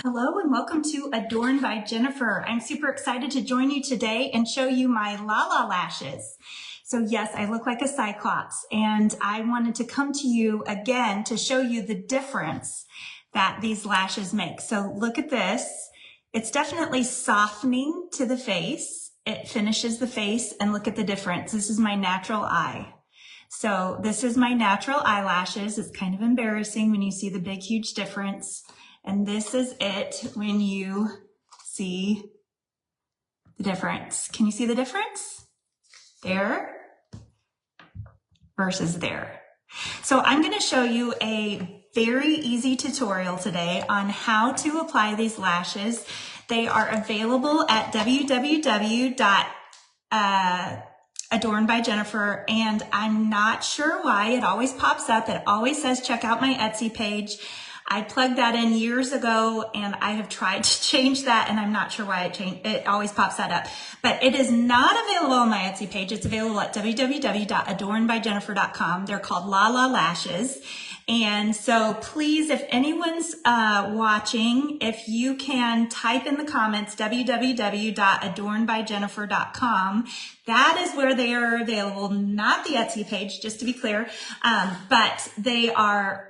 Hello and welcome to Adorn by Jennifer. I'm super excited to join you today and show you my La lashes. So yes, I look like a cyclops and I wanted to come to you again to show you the difference that these lashes make. So look at this. It's definitely softening to the face. It finishes the face and look at the difference. This is my natural eye. So this is my natural eyelashes. It's kind of embarrassing when you see the big, huge difference. And this is it when you see the difference. Can you see the difference? There versus there. So I'm going to show you a very easy tutorial today on how to apply these lashes. They are available at www.Adorn by Jennifer, and I'm not sure why it always pops up. It always says check out my Etsy page. I plugged that in years ago and I have tried to change that and I'm not sure why it always pops that up. But it is not available on my Etsy page. It's available at www.adornbyjennifer.com. They're called La Lashes. And so please, if anyone's watching, if you can type in the comments www.adornbyjennifer.com. That is where they are available, not the Etsy page, just to be clear, but they are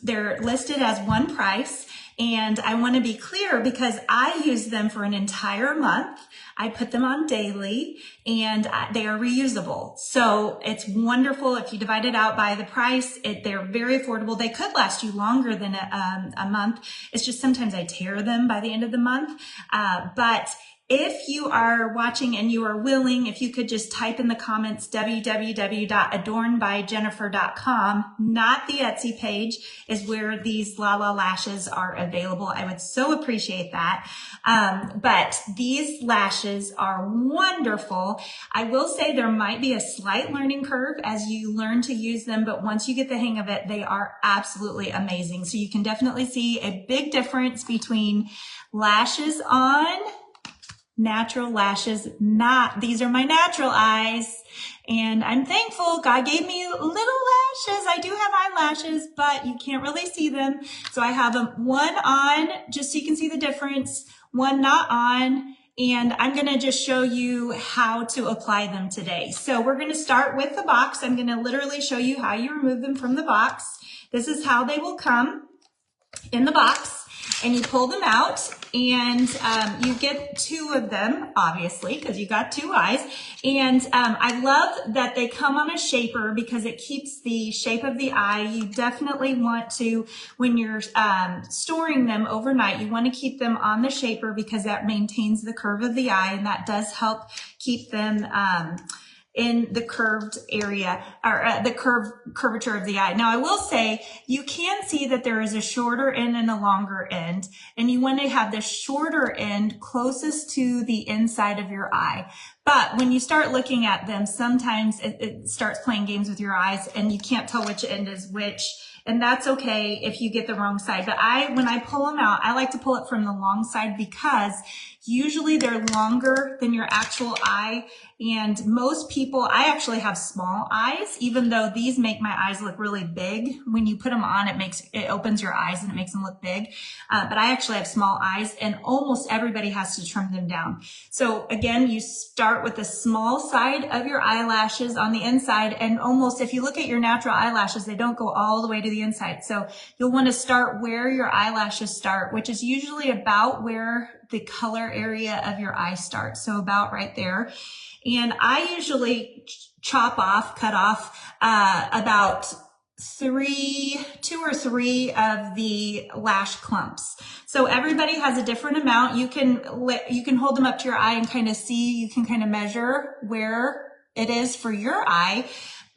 they're listed as one price. And I want to be clear because I use them for an entire month. I put them on daily and they are reusable. So it's wonderful if you divide it out by the price. They're very affordable. They could last you longer than a month. It's just sometimes I tear them by the end of the month. But if you are watching and you are willing, if you could just type in the comments www.adornbyjennifer.com, not the Etsy page, is where these La lashes are available. I would so appreciate that. But these lashes are wonderful. I will say there might be a slight learning curve as you learn to use them, but once you get the hang of it, they are absolutely amazing. So you can definitely see a big difference between lashes on, natural lashes, these are my natural eyes. And I'm thankful God gave me little lashes. I do have eyelashes, but you can't really see them. So I have them one on, just so you can see the difference, one not on. And I'm going to just show you how to apply them today. So we're going to start with the box. I'm going to literally show you how you remove them from the box. This is how they will come in the box. And you pull them out and you get two of them, obviously, because you got two eyes. And I love that they come on a shaper because it keeps the shape of the eye. You definitely want to, when you're storing them overnight, you want to keep them on the shaper because that maintains the curve of the eye and that does help keep them in the curved area or the curvature of the eye. Now I will say you can see that there is a shorter end and a longer end, and you want to have the shorter end closest to the inside of your eye. But when you start looking at them, sometimes it starts playing games with your eyes and you can't tell which end is which. And that's okay if you get the wrong side. But when I pull them out, I like to pull it from the long side because usually they're longer than your actual eye. And most people, I actually have small eyes, even though these make my eyes look really big. When you put them on, it opens your eyes and it makes them look big. But I actually have small eyes and almost everybody has to trim them down. So again, you start with the small side of your eyelashes on the inside, and almost if you look at your natural eyelashes, they don't go all the way to the inside. So you'll want to start where your eyelashes start, which is usually about where the color area of your eye starts. So about right there. And I usually cut off about two or three of the lash clumps. So everybody has a different amount. You can hold them up to your eye and kind of see, you can kind of measure where it is for your eye.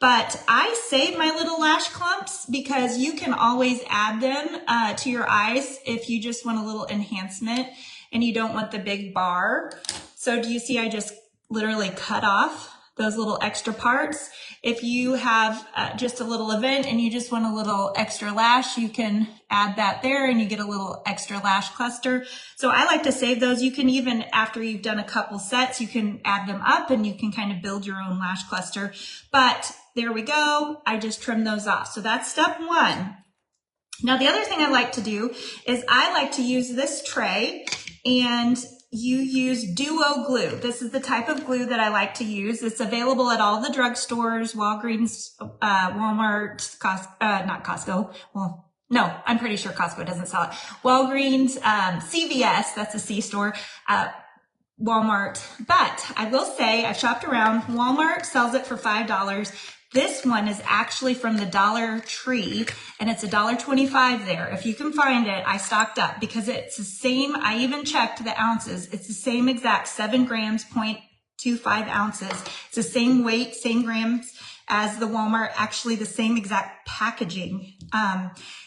But I save my little lash clumps because you can always add them to your eyes if you just want a little enhancement and you don't want the big bar. So do you see I just literally cut off those little extra parts? If you have just a little event and you just want a little extra lash, you can add that there and you get a little extra lash cluster. So I like to save those. You can even, after you've done a couple sets, you can add them up and you can kind of build your own lash cluster. But there we go. I just trimmed those off. So that's step one. Now, the other thing I like to do is I like to use this tray, and you use duo glue. This is the type of glue that I like to use. It's available at all the drugstores, Walgreens, Walmart, not Costco. Well, no, I'm pretty sure Costco doesn't sell it. Walgreens, CVS, that's a C store, Walmart. But I will say, I shopped around. Walmart sells it for $5. This one is actually from the Dollar Tree, and it's $1.25 there. If you can find it, I stocked up because it's the same. I even checked the ounces. It's the same exact 7 grams, 0.25 ounces. It's the same weight, same grams as the Walmart, actually the same exact packaging.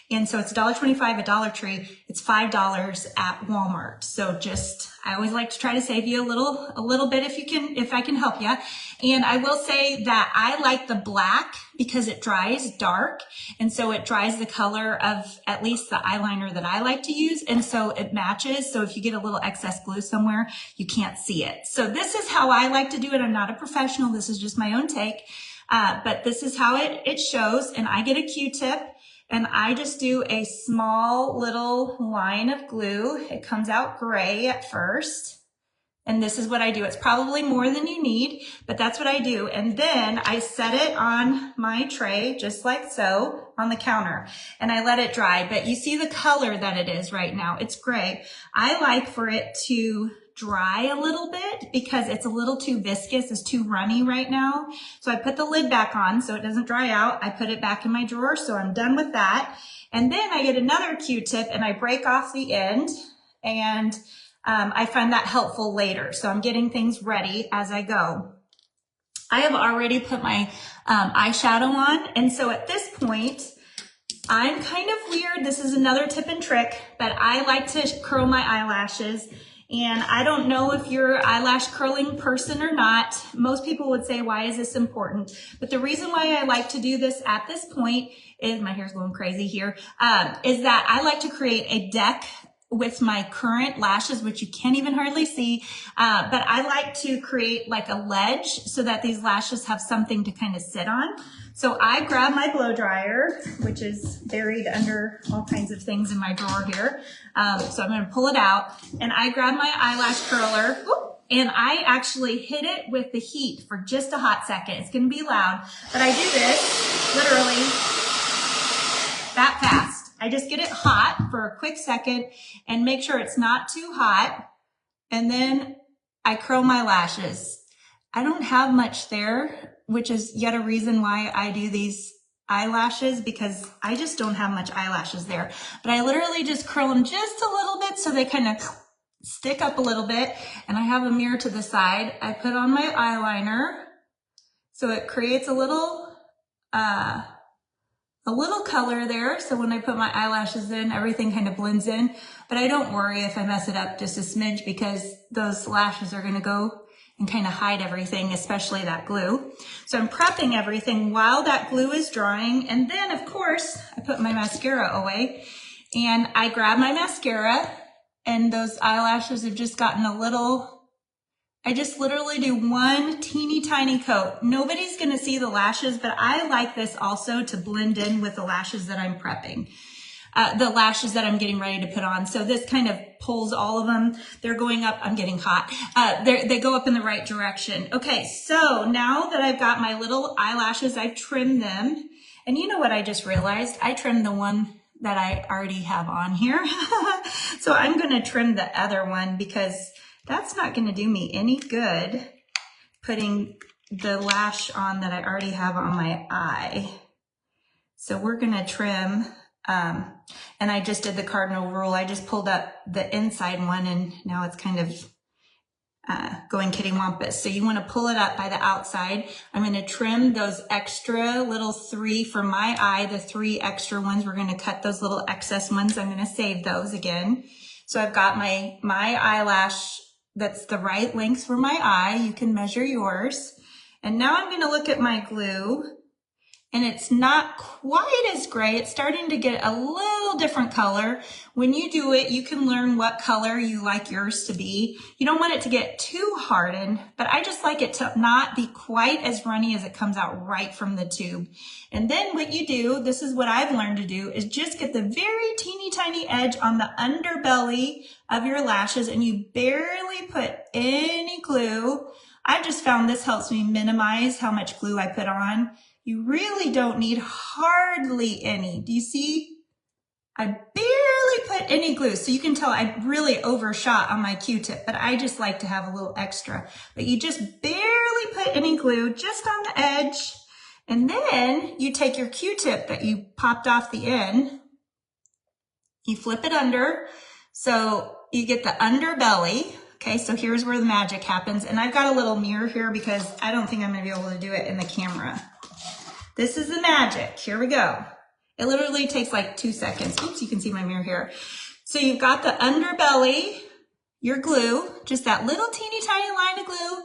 And so it's $1.25 at Dollar Tree. It's $5 at Walmart. So just, I always like to try to save you a little bit if I can help you. And I will say that I like the black because it dries dark. And so it dries the color of at least the eyeliner that I like to use. And so it matches. So if you get a little excess glue somewhere, you can't see it. So this is how I like to do it. I'm not a professional. This is just my own take. But this is how it shows. And I get a Q-tip. And I just do a small little line of glue. It comes out gray at first. And this is what I do. It's probably more than you need, but that's what I do. And then I set it on my tray, just like so, on the counter. And I let it dry. But you see the color that it is right now. It's gray. I like for it to dry a little bit because it's a little too viscous. It's too runny right now. So I put the lid back on so it doesn't dry out. I put it back in my drawer, so I'm done with that. And then I get another Q-tip and I break off the end, and I find that helpful later. So I'm getting things ready as I go. I have already put my eyeshadow on, and so at this point, I'm kind of weird. This is another tip and trick, but I like to curl my eyelashes. And I don't know if you're an eyelash curling person or not. Most people would say, why is this important? But the reason why I like to do this at this point is, my hair's going crazy here, is that I like to create a deck with my current lashes, which you can't even hardly see. But I like to create like a ledge so that these lashes have something to kind of sit on. So I grab my blow dryer, which is buried under all kinds of things in my drawer here. So I'm going to pull it out, and I grab my eyelash curler, and I actually hit it with the heat for just a hot second. It's going to be loud, but I do this literally that fast. I just get it hot for a quick second and make sure it's not too hot. And then I curl my lashes. I don't have much there, which is yet a reason why I do these eyelashes, because I just don't have much eyelashes there. But I literally just curl them just a little bit so they kind of stick up a little bit. And I have a mirror to the side. I put on my eyeliner so it creates a little color there. So when I put my eyelashes in, everything kind of blends in. But I don't worry if I mess it up just a smidge, because those lashes are going to go and kind of hide everything, especially that glue. So I'm prepping everything while that glue is drying. And then, of course, I put my mascara away, and I grab my mascara, and those eyelashes have just gotten a little, I just literally do one teeny tiny coat. Nobody's going to see the lashes, but I like this also to blend in with the lashes that I'm prepping. The lashes that I'm getting ready to put on. So this kind of pulls all of them. They're going up. I'm getting hot. They go up in the right direction. Okay, so now that I've got my little eyelashes, I've trimmed them. And you know what I just realized? I trimmed the one that I already have on here. So I'm going to trim the other one, because that's not going to do me any good putting the lash on that I already have on my eye. So we're going to trim. And I just did the cardinal rule. I just pulled up the inside one, and now it's kind of going kittywampus. So you want to pull it up by the outside. I'm going to trim those extra little 3 for my eye, the 3 extra ones. We're going to cut those little excess ones. I'm going to save those again. So I've got my eyelash that's the right length for my eye. You can measure yours. And now I'm going to look at my glue. and it's not quite as gray. It's starting to get a little different color. When you do it, you can learn what color you like yours to be. You don't want it to get too hardened, but I just like it to not be quite as runny as it comes out right from the tube. And then what you do, this is what I've learned to do, is just get the very teeny tiny edge on the underbelly of your lashes, and you barely put any glue. I just found this helps me minimize how much glue I put on. You really don't need hardly any. Do you see? I barely put any glue. So you can tell I really overshot on my Q-tip, but I just like to have a little extra. But you just barely put any glue just on the edge. And then you take your Q-tip that you popped off the end, you flip it under. So you get the underbelly. Okay, so here's where the magic happens. And I've got a little mirror here because I don't think I'm gonna be able to do it in the camera. This is the magic. Here we go. It literally takes like 2 seconds. Oops, you can see my mirror here. So you've got the underbelly, your glue, just that little teeny tiny line of glue.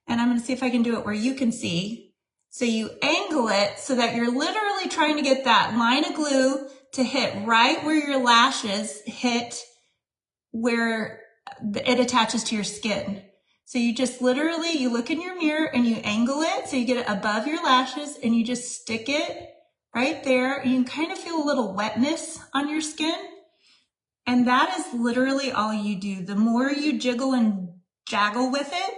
And I'm going to see if I can do it where you can see. So you angle it so that you're literally trying to get that line of glue to hit right where your lashes hit, where it attaches to your skin. So you just literally, you look in your mirror and you angle it so you get it above your lashes, and you just stick it right there. You can kind of feel a little wetness on your skin. And that is literally all you do. The more you jiggle and jaggle with it,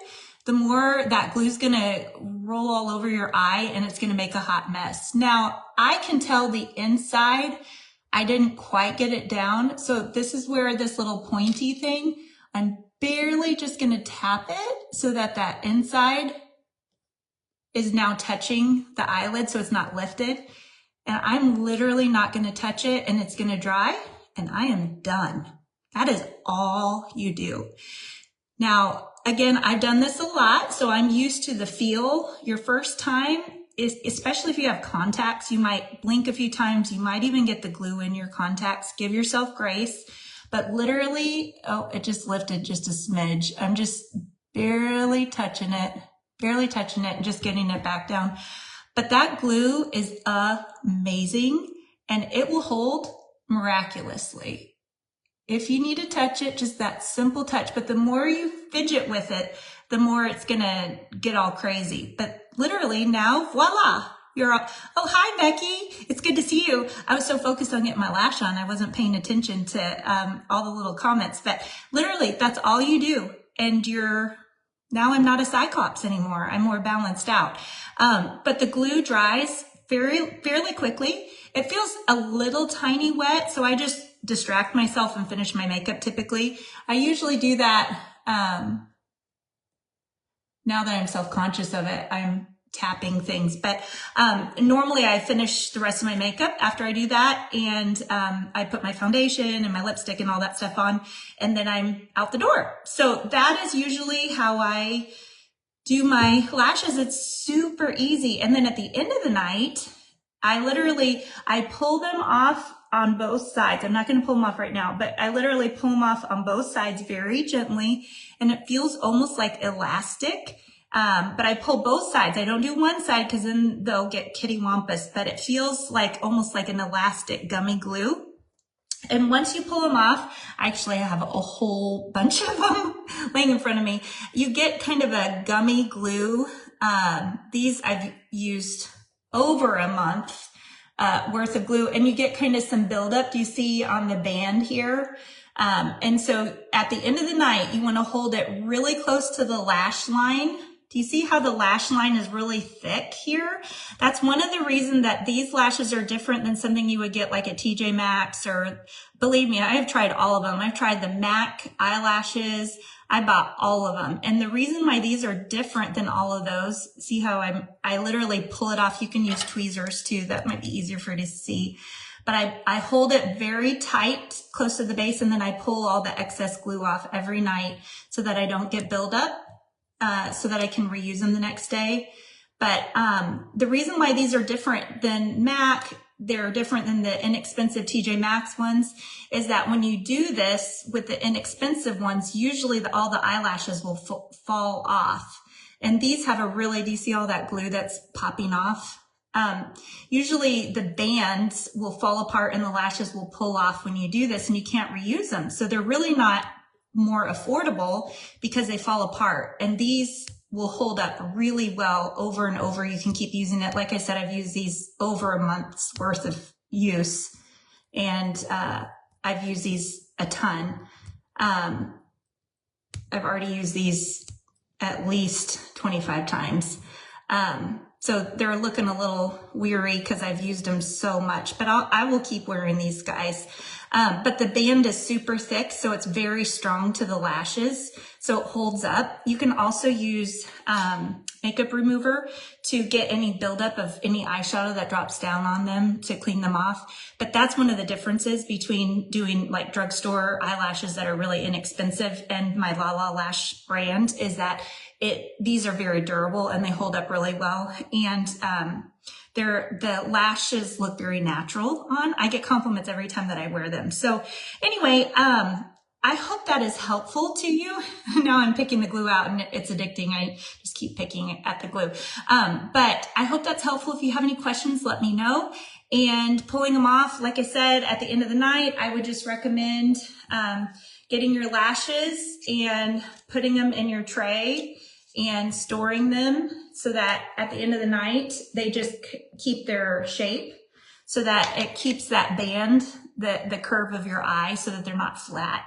the more that glue's gonna roll all over your eye, and it's gonna make a hot mess. Now, I can tell the inside, I didn't quite get it down. So this is where this little pointy thing, I'm barely just gonna tap it so that that inside is now touching the eyelid, so it's not lifted. And I'm literally not gonna touch it, and it's gonna dry, and I am done. That is all you do. Now, again, I've done this a lot, so I'm used to the feel. Your first time, especially if you have contacts, you might blink a few times, you might even get the glue in your contacts. Give yourself grace. But literally, oh, it just lifted just a smidge. I'm just barely touching it, and just getting it back down. But that glue is amazing, and it will hold miraculously. If you need to touch it, just that simple touch. But the more you fidget with it, the more it's gonna get all crazy. But literally now, voila, you're up. Oh, hi, Becky. It's good to see you. I was so focused on getting my lash on, I wasn't paying attention to all the little comments. But literally, that's all you do. And now I'm not a cyclops anymore. I'm more balanced out. But the glue dries fairly quickly. It feels a little tiny wet, so I just distract myself and finish my makeup typically. I usually do that now that I'm self-conscious of it. I'm tapping things, but normally I finish the rest of my makeup after I do that, and I put my foundation and my lipstick and all that stuff on, and then I'm out the door. So that is usually how I do my lashes. It's super easy. And then at the end of the night, I pull them off on both sides. I'm not going to pull them off right now, but I literally pull them off on both sides very gently, and it feels almost like elastic. But I pull both sides. I don't do one side because then they'll get kittywampus, but it feels like almost like an elastic gummy glue. And once you pull them off, actually I have a whole bunch of them laying in front of me. You get kind of a gummy glue. These I've used over a month worth of glue, and you get kind of some buildup. Do you see on the band here? And so at the end of the night, you want to hold it really close to the lash line. Do you see how the lash line is really thick here? That's one of the reasons that these lashes are different than something you would get like at TJ Maxx, or believe me, I have tried all of them. I've tried the MAC eyelashes. I bought all of them. And the reason why these are different than all of those, see how I literally pull it off. You can use tweezers too. That might be easier for you to see. But I hold it very tight close to the base, and then I pull all the excess glue off every night so that I don't get buildup. So that I can reuse them the next day. But the reason why these are different than MAC, they're different than the inexpensive TJ Maxx ones, is that when you do this with the inexpensive ones, usually all the eyelashes will fall off. And these have a really, do you see all that glue that's popping off? Usually the bands will fall apart and the lashes will pull off when you do this, and you can't reuse them. So they're really not more affordable because they fall apart. And these will hold up really well over and over. You can keep using it. Like I said, I've used these over a month's worth of use, and I've used these a ton. I've already used these at least 25 times. So they're looking a little weary because I've used them so much, but I will keep wearing these guys. But the band is super thick, so it's very strong to the lashes, so it holds up. You can also use makeup remover to get any buildup of any eyeshadow that drops down on them to clean them off. But that's one of the differences between doing like drugstore eyelashes that are really inexpensive and my La La Lash brand, is that these are very durable and they hold up really well. And the lashes look very natural on. I get compliments every time that I wear them. So anyway, I hope that is helpful to you. Now I'm picking the glue out and it's addicting. I just keep picking at the glue. But I hope that's helpful. If you have any questions, let me know. And pulling them off, like I said, at the end of the night, I would just recommend getting your lashes and putting them in your tray and storing them so that at the end of the night, they just keep their shape, so that it keeps that band, the curve of your eye, so that they're not flat.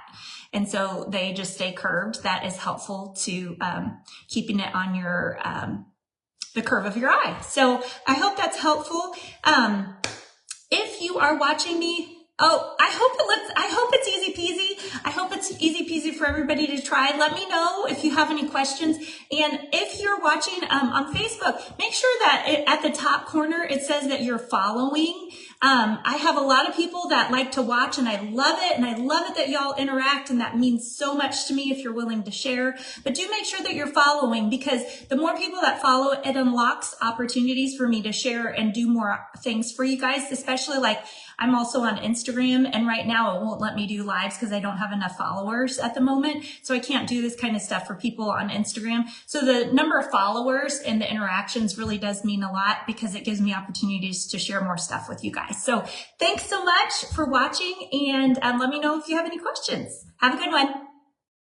And so they just stay curved. That is helpful to keeping it on your, the curve of your eye. So I hope that's helpful. If you are watching me, I hope it's easy peasy. I hope it's easy peasy for everybody to try. Let me know if you have any questions. And if you're watching on Facebook, make sure that at the top corner, it says that you're following. I have a lot of people that like to watch, and I love it. And I love it that y'all interact, and that means so much to me if you're willing to share. But do make sure that you're following, because the more people that follow, it unlocks opportunities for me to share and do more things for you guys, especially like I'm also on Instagram, and right now it won't let me do lives because I don't have enough followers at the moment. So I can't do this kind of stuff for people on Instagram. So the number of followers and the interactions really does mean a lot, because it gives me opportunities to share more stuff with you guys. So thanks so much for watching, and let me know if you have any questions. Have a good one.